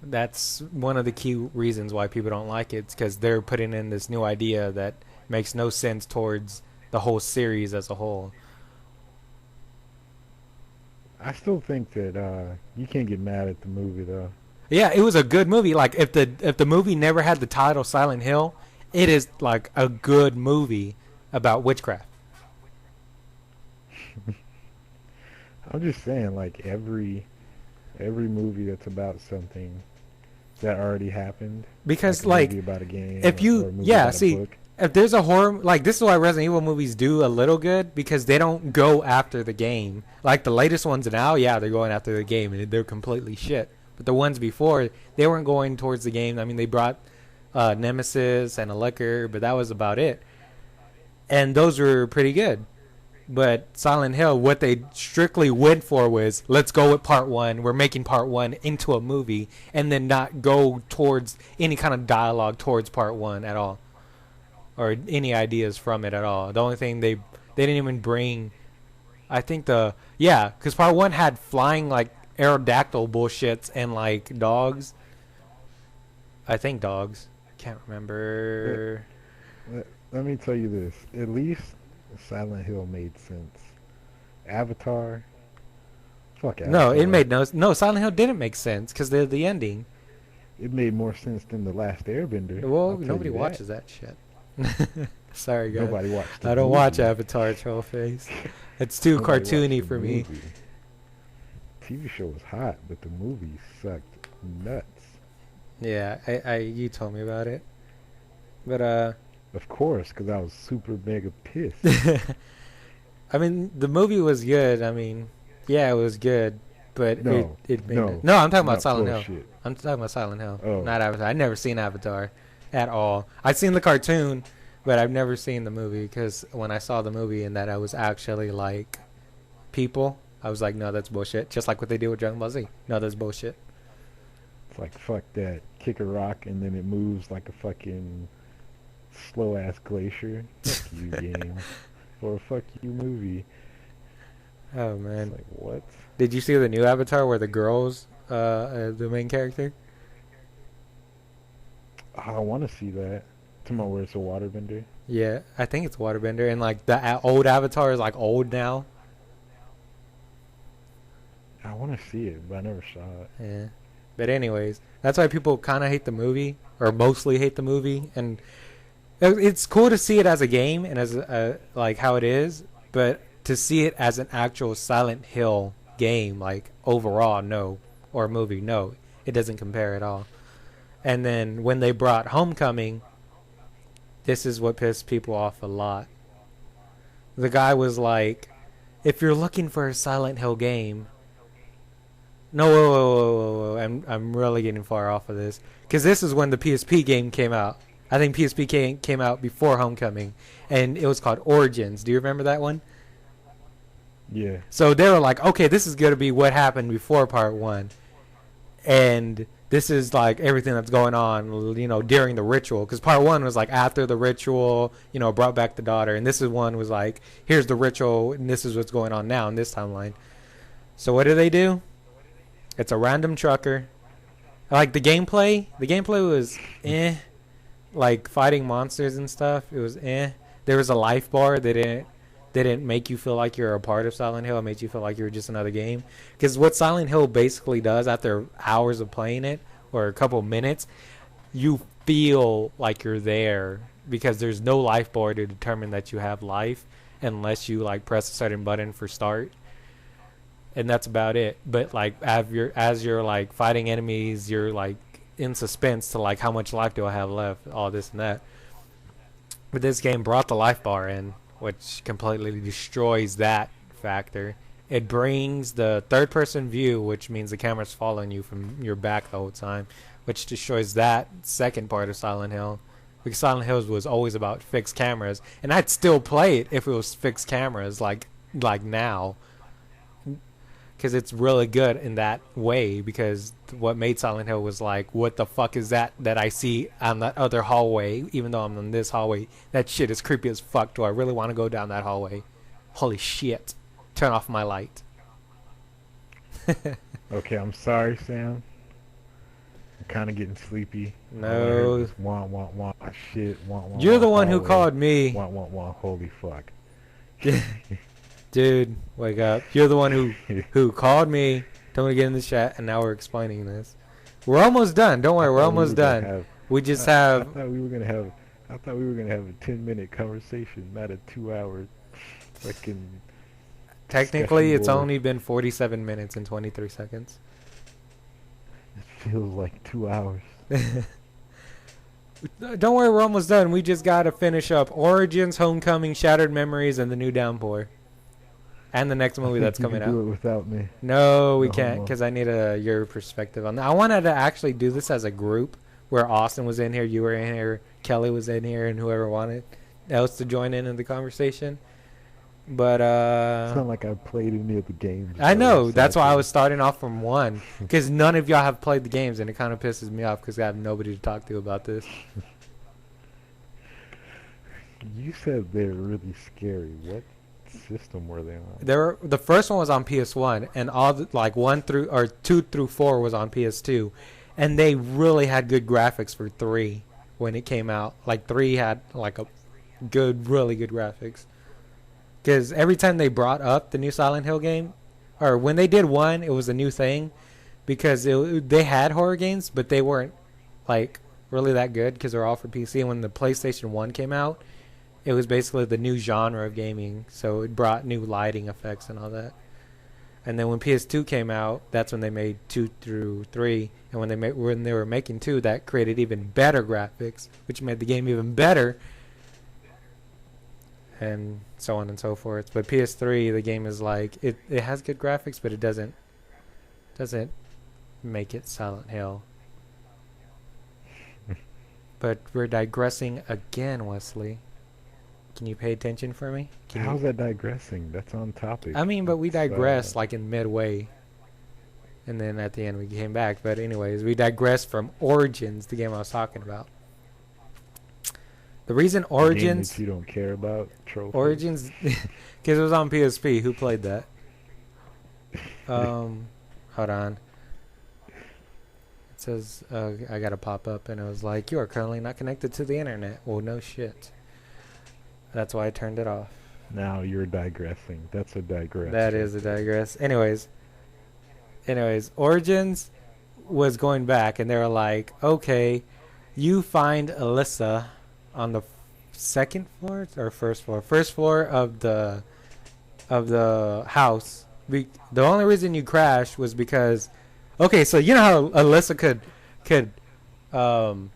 that's one of the key reasons why people don't like it. It's because they're putting in this new idea that makes no sense towards the whole series as a whole. I still think that you can't get mad at the movie though. Yeah, it was a good movie. Like if the movie never had the title Silent Hill, it is like a good movie about witchcraft. I'm just saying, like every movie that's about something that already happened, like Because a movie like about a game if or you a movie yeah, about a see, book. if there's a horror like this is why Resident Evil movies do a little good because they don't go after the game. Like the latest ones now, yeah, they're going after the game and they're completely shit. But the ones before, they weren't going towards the game. I mean, they brought Nemesis and a liquor, but that was about it. And those were pretty good. But Silent Hill, what they strictly went for was let's go with part one. We're making part one into a movie, and then not go towards any kind of dialogue towards part one at all, or any ideas from it at all. The only thing they didn't even bring, I think because part one had flying like aerodactyl bullshits and like dogs. I think dogs. Can't Let, remember. let me tell you this: at least Silent Hill made sense. Avatar, fuck No, it Avatar. made no. Silent Hill didn't make sense because the ending. It made more sense than the Last Airbender. Well, I'll tell nobody you that. watches that shit. Sorry, guys. Nobody watched the I don't watch movie. Avatar Trollface. It's too Nobody watched cartoony the for me. movie. TV show was hot, but the movie sucked nuts. Yeah, you told me about it. But Of course, because I was super mega pissed. I mean, the movie was good. I mean, yeah, it was good, but No, it made no, no. I'm talking about not Silent Hill. bullshit. I'm talking about Silent Hill, Oh, not Avatar. I never seen Avatar at all. I've seen the cartoon, but I've never seen the movie because when I saw the movie and that I was actually like people, I was like, no, that's bullshit. Just like what they did with Dragon Ball Z. No, that's bullshit. it's like fuck that. Kick a rock and then it moves like a fucking slow ass glacier. Fuck you, game. Or fuck you, movie. Oh It's man, like what? did you see the new Avatar where the girls, the main character? I want to see that. Tomorrow, where it's a waterbender. Yeah, I think it's Waterbender, and like the old Avatar is like old now. I want to see it, but I never saw it. Yeah. But anyways, that's why people kind of hate the movie, or mostly hate the movie, and it's cool to see it as a game and as like how it is, but to see it as an actual Silent Hill game, like overall, no, or movie, no, it doesn't compare at all. And then when they brought Homecoming, this is what pissed people off a lot. The guy was like, "If you're looking for a Silent Hill game, no, whoa, whoa, whoa, whoa, whoa. I'm really getting far off of this because this is when the PSP game came out. I think PSP came out before Homecoming, and it was called Origins. Do you remember that one? Yeah. So they were like, okay, this is gonna be what happened before Part One, and this is like everything that's going on, during the ritual. Because Part One was like after the ritual, brought back the daughter, and this is one was like, here's the ritual, and this is what's going on now in this timeline. So what do they do? It's a random trucker. Like the gameplay. The gameplay was like fighting monsters and stuff. It was eh. There was a life bar. They didn't make you feel like you're a part of Silent Hill. It made you feel like you're just another game. Because what Silent Hill basically does after hours of playing it, or a couple minutes, you feel like you're there because there's no life bar to determine that you have life unless you like press a certain button for start, and that's about it. But like as you're like fighting enemies, you're like in suspense to like how much life do I have left, all this and that. But this game brought the life bar in, which completely destroys that factor. It brings the third person view, which means the camera's following you from your back the whole time, which destroys that second part of Silent Hill. Because Silent Hill was always about fixed cameras, and I'd still play it if it was fixed cameras, like now, because it's really good in that way. Because what made Silent Hill was like, what the fuck is that I see on that other hallway? Even though I'm in this hallway, that shit is creepy as fuck. Do I really want to go down that hallway? Holy shit! Turn off my light. Okay, I'm sorry, Sam. kind of getting sleepy. All I heard No. was wah wah wah shit. Wah wah. You're wah, the one who hallway. called me. Wah wah wah. Holy fuck. Dude, wake up. You're the one who called me, told me to get in the chat, and now we're explaining this. We're almost done. Don't worry, we're almost done. We just I have... thought we were gonna have. I thought we were gonna have a 10-minute conversation, not a 2-hour fucking. Technically, it's board. only been 47 minutes and 23 seconds. It feels like 2 hours. Don't worry, we're almost done. We just gotta finish up Origins, Homecoming, Shattered Memories, and the new Downpour. And the next movie that's coming Do out. it without me. No, we No can't, homo. because I need your perspective on that. I wanted to actually do this as a group, where Austin was in here, you were in here, Kelly was in here, and whoever wanted else to join in the conversation. But It's not like I played any of the games. I know, so that's why I can- was starting off from one, because none of y'all have played the games, and it kind of pisses me off because I have nobody to talk to about this. You said they're really scary. What system were they on? The first one was on PS1, and all the, like 2 through 4 was on PS2, and they really had good graphics for 3 when it came out. Like 3 had like a really good graphics. Because every time they brought up the new Silent Hill game, or when they did 1, it was a new thing, because they had horror games, but they weren't like really that good because they're all for PC. And when the PlayStation 1 came out, it was basically the new genre of gaming, so it brought new lighting effects and all that. And then when PS2 came out, that's when they made 2 through 3, and when they were making 2, that created even better graphics, which made the game even better, and so on and so forth. But PS3, the game is like it has good graphics, but it doesn't make it Silent Hill. But we're digressing again, Wesley. Can you pay attention for me? How's that digressing? That's on topic. I mean, but we It's, digressed like in midway, and then at the end we came back. But anyways, we digressed from Origins, the game I was talking about. The reason a game Origins, that you don't care about. Trophy. because it was on PSP. Who played that? Hold on. It says I got a pop up, and it was like, "You are currently not connected to the internet." Well, no shit. That's why I turned it off. Now you're digressing. That's a digress. That is a digress. Anyways, Origins was going back, and they were like, "Okay, you find Alyssa on the second floor or first floor? First floor of the house. The only reason you crashed was because, okay, so you know how Alyssa could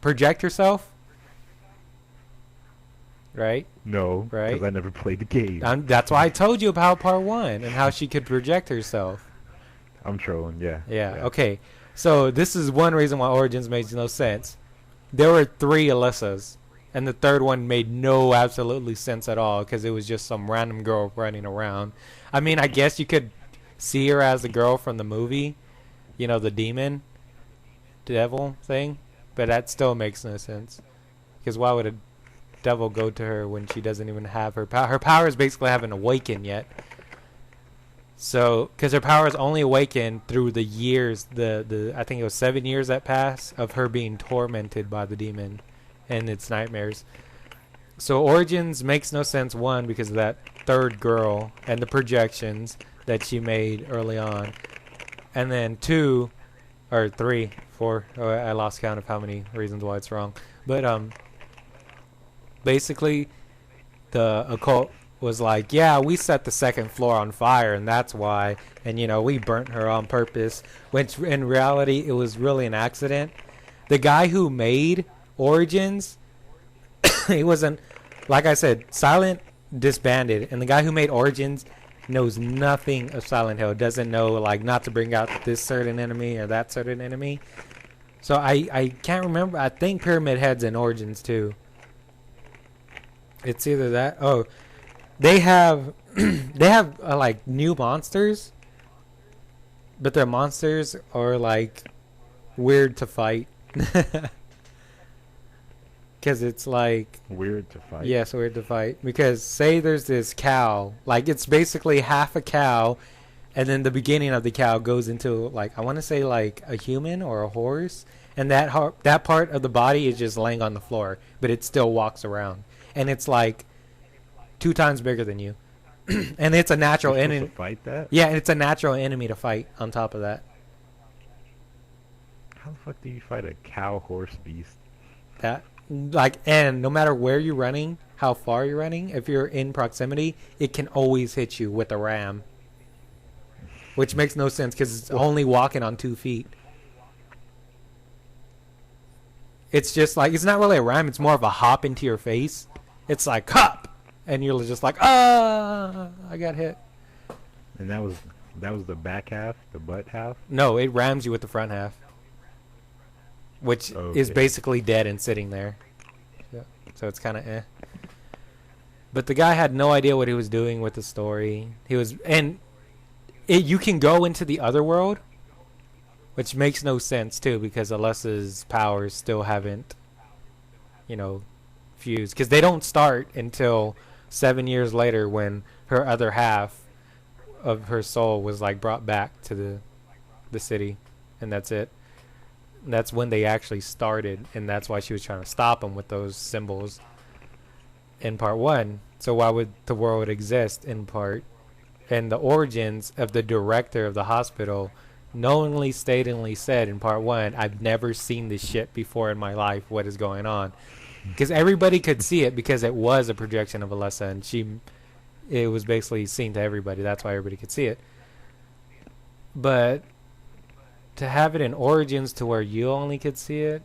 project herself, right? No, Right. because I never played the game. That's why I told you about part 1 and how she could project herself. I'm trolling. Yeah. Yeah, okay. So this is one reason why Origins makes no sense. There were 3 Alyssas, and the third one made no absolutely sense at all because it was just some random girl running around. I mean, I guess you could see her as the girl from the movie, you know, the demon, devil thing, but that still makes no sense. Because why would a devil go to her when she doesn't even have her power? Her powers basically haven't awakened yet. So, because her powers only awakened through the years, I think it was 7 years that passed of her being tormented by the demon and its nightmares. So Origins makes no sense, 1, because of that third girl and the projections that she made early on. And then 2, or 3, 4, I lost count of how many reasons why it's wrong. But basically, the occult was like, yeah, we set the second floor on fire, and that's why, and you know, we burnt her on purpose, which in reality, it was really an accident. The guy who made Origins, he wasn't, like I said, Silent disbanded, and the guy who made Origins knows nothing of Silent Hill, doesn't know, like, not to bring out this certain enemy or that certain enemy. So I can't remember. I think Pyramid Head's in Origins too. It's either that. Oh, they have like new monsters, but their monsters are like weird to fight. Because it's like Weird to fight. yes, weird to fight. Because say there's this cow, like it's basically half a cow, and then the beginning of the cow goes into like I want to say like a human or a horse, and that part of the body is just laying on the floor, but it still walks around, and it's like 2 times bigger than you, and it's a natural You're supposed enemy. to fight that? Yeah, it's a natural enemy to fight. On top of that, How the fuck do you fight a cow horse beast? that like, and no matter where you're running, how far you're running, if you're in proximity, it can always hit you with a ram, which makes no sense because it's only walking on 2 feet. It's just like it's not really a ram; it's more of a hop into your face. It's like hop, and you're just like, I got hit. And that was the back half, the butt half. No, it rams you with the front half, which is Okay. basically dead and sitting there. Yeah. So it's kind of eh. But the guy had no idea what he was doing with the story. You can go into the other world, which makes no sense too, because Alessa's powers still haven't, fused. Because they don't start until 7 years later when her other half of her soul was like brought back to the city, and that's it. That's when they actually started, and that's why she was trying to stop them with those symbols in part 1. So why would the world exist in part? And the origins of the director of the hospital knowingly statedly said in part 1, I've never seen this shit before in my life. What is going on? Because everybody could see it because it was a projection of Alessa, and it was basically seen to everybody. That's why everybody could see it. But to have it in origins to where you only could see it,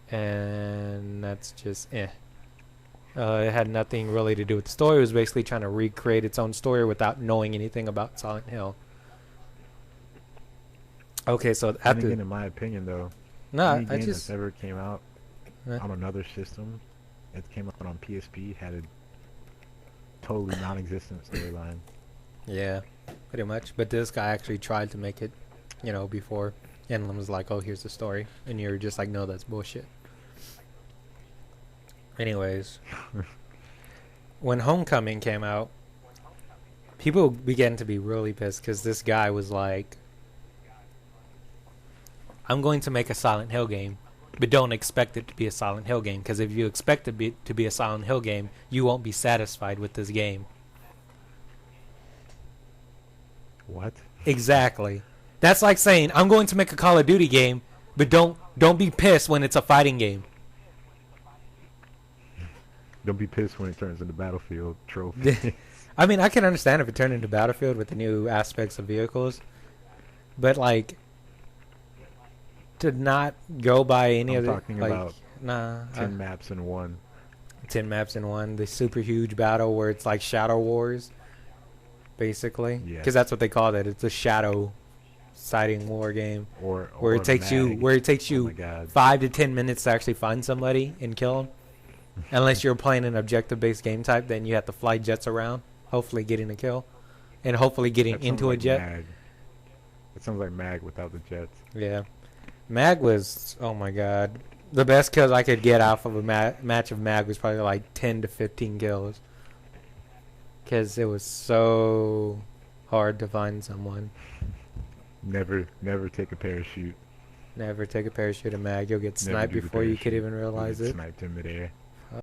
and that's just eh. It had nothing really to do with the story. It was basically trying to recreate its own story without knowing anything about Silent Hill. Okay, so Then after again, in my opinion, though, no, any I game just that's ever came out Huh? on another system that came out on PSP had a totally non-existent storyline. yeah, pretty much. But this guy actually tried to make it, before, and was like, "Oh, here's the story," and you're just like, "No, that's bullshit." Anyways, when Homecoming came out, people began to be really pissed because this guy was like, I'm going to make a Silent Hill game, but don't expect it to be a Silent Hill game, because if you expect it to be a Silent Hill game, you won't be satisfied with this game. What? Exactly. That's like saying, I'm going to make a Call of Duty game, but don't be pissed when it's a fighting game. Don't be pissed when it turns into Battlefield trophy. I mean, I can understand if it turned into Battlefield with the new aspects of vehicles, but like to not go by any I'm of the talking like about nah 10 maps in one. 10 maps in one, the super huge battle where it's like Shadow Wars, basically, Yeah. because that's what they call it. It's a shadow sighting war game Or where it takes Mag. you Oh my God. 5 to 10 minutes to actually find somebody and kill them. Unless you're playing an objective-based game type, then you have to fly jets around, hopefully getting a kill, and hopefully getting That sounds into a like jet. Mag. It sounds like Mag without the jets. Yeah, Mag was, oh my god, the best kills I could get off of a match of Mag was probably like 10 to 15 kills, because it was so hard to find someone. Never take a parachute. Never take a parachute in Mag. You'll get Never sniped do the before you could parachute. even You realize get it. sniped in midair.